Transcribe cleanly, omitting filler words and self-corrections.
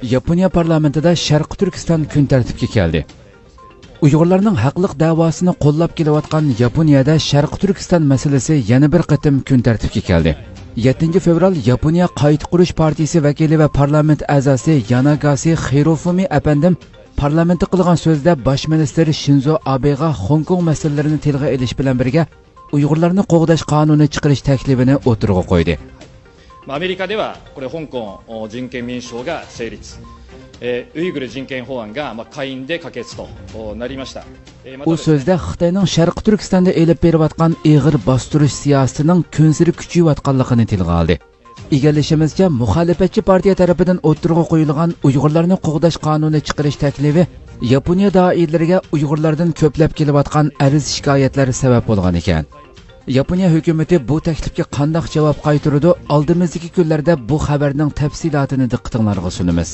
Yaponiya parlamentida Sharqi Turkiston kun tartibga keldi. Uyg'urlarning haqliq davosini qo'llab kelayotgan Yaponiyada Sharqi Turkiston masalasi yana bir qatim kun tartibga keldi. 7 fevral Yaponiya Qayta qurish partiyasi vakili va parlament a'zosi Yanagasi Hirofumi apandim parlamentda qilgan so'zda bosh minister Shinzo Abega Hong Kong masalalarini tilga olish bilan birga Uyg'urlarni qo'g'dash qonuni chiqarish taklifini o'tirg'a qo'ydi. アメリカではこれ香港人権民主法が成立、ウイグル人権法案が下院で可決となりました。U so'zda Xitoyning Sharqi Turkistonda elib berayotgan ig'ir bostirish siyosatining kunsiri kuchayotganligini tilga oldi. Egallashimizcha, muxolifatchi partiya tarafidan o'tirg'a qo'yilgan Uyg'urlarni qo'g'dash qonuni chiqarish taklifi Yaponiya doiralariga Uyg'urlardan ko'plab kelayotgan arz shikoyatlar sabab bo'lgan ekan. Yaponiya hukumati bu taklifga qanday javob qaytaradi? Oldimizdagi kunlarda bu xabarning tafsilotini diqqatingizga sunamiz.